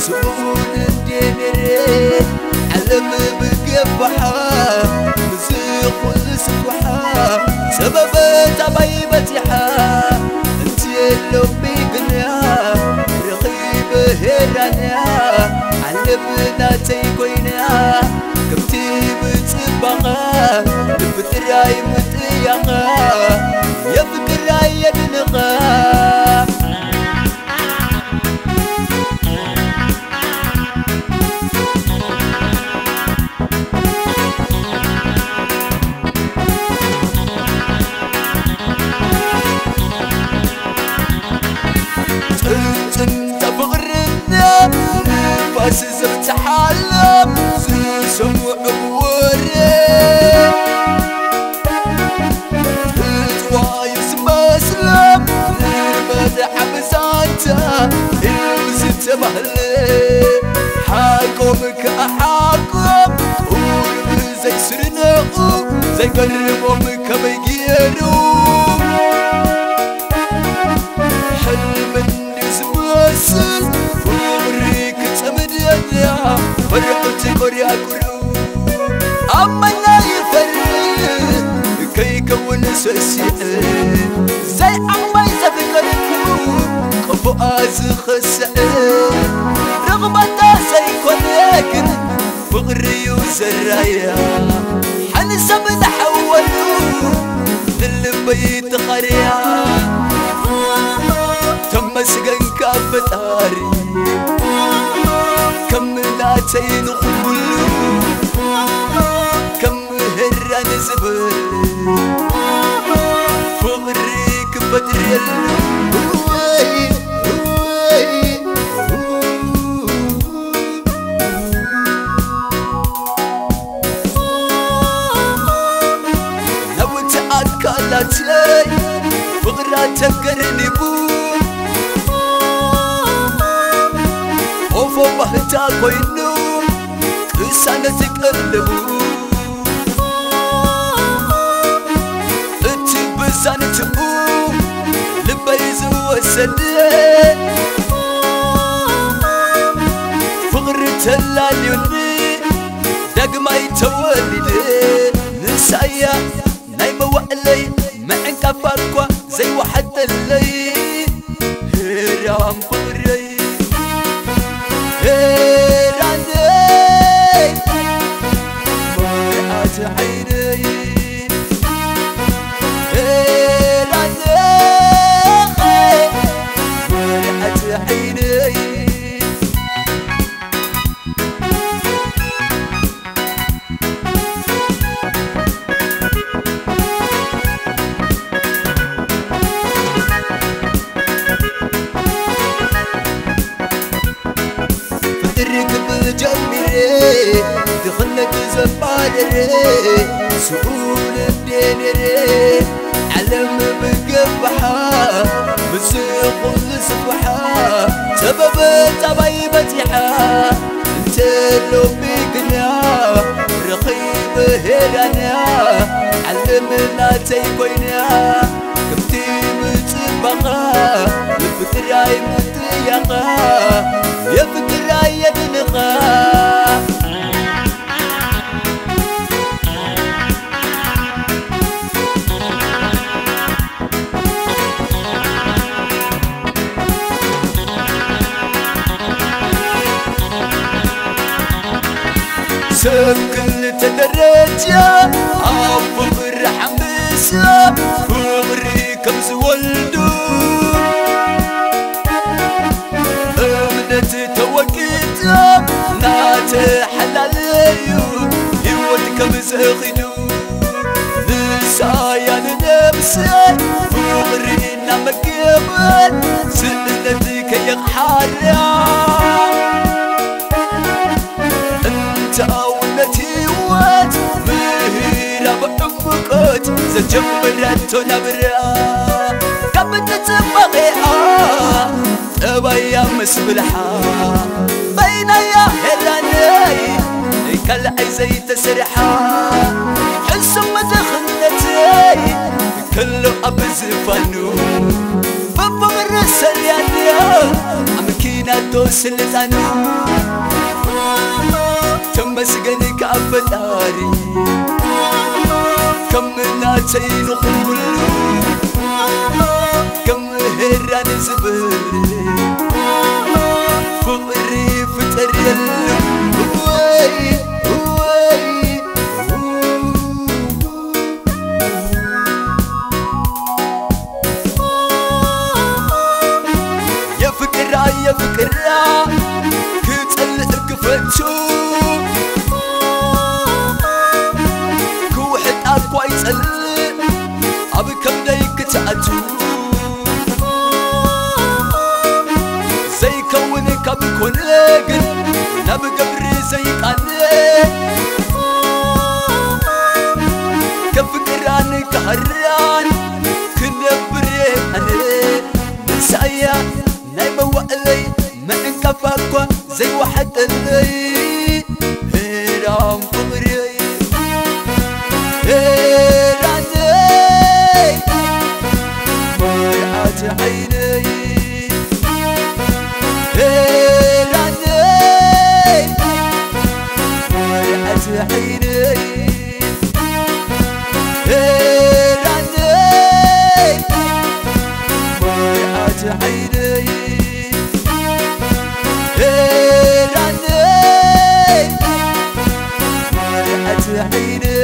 سؤول الدنيا علم بقبحة مسيق والسفحة سبب تبيبتها انت اللي بيقنيا رقيب هيرانيا علمنا تيكوينيا كمتي بتبقى بتراي متيقى يا بتراي يدنقى انت بغرنا فاس زبت حالم سمع بوري توايس مسلم المدح بسانتا الوزت مهلي حاكمك احاكم قول زي سرناقو زي قربهم كبيجيرو فرقتي كوريا كرو أما لا يفرق كي يكون سوسي زي أما يزفقركو كفو أزخسأ رغبة سيكون لكن فغري وزرايا حنسب نحولو للبيت خريا تم سجن كابتاري كم لا تينقل كم هران زبل فغريك بدريل لو تأكلتي فغراتك قرنبو وفوهتا كوينو كسانة تقلبو اتبسان تقو لبايز وسدي فغرت اللاليوني داق ما يتولدي نسايا نايمة وقلي معن كفاكوا زي واحد اللي هيرام فغري هيراني مرأة عيني هيراني مرأة عيني ركب جمري دخلك زبادري سؤول الدنيا علم بقبحة مسيق والسفحة سبب تبيبتها انت اللي بيقنيا رقيب هيرانيا علمنا تيكوينيا كمتي متبقى بتراي متيقى يا بتراي يدنقى سكل تدرجة أفضل حمسة فغري كمز ولدو أمنت توقيتها نات حلاليو يود كمز أخدو نسايا نفسي فغري نمكيبت سنتك يقحرا تاولتي وات مهيرة بأمكت زجمرت نبرا كبت تبغيها تبايا مسبلحا بين يا هلاني كالعي زي تسرحا حس مدخلتي كله أبز فنو بفغر سريانيا أمكينة حتو سلطانو تمسجنك أبداري كم ناتين كله كم هران زبري فقري فتر يلو يا فكرة كتقلق كفتو كوحد أقوى يتقلق أبي كم دايك تأتو زي كونك أبي كون لقل نبي قبري زي قانق كفكراني كهران كنبري أنا نسايا نايمة وقلي ما انكفاكوا زي واحد اللي هيران فقري هيراني مرعات عيني هيراني مرعات عيني هيراني مرعات عيني هيراني مرعات عيني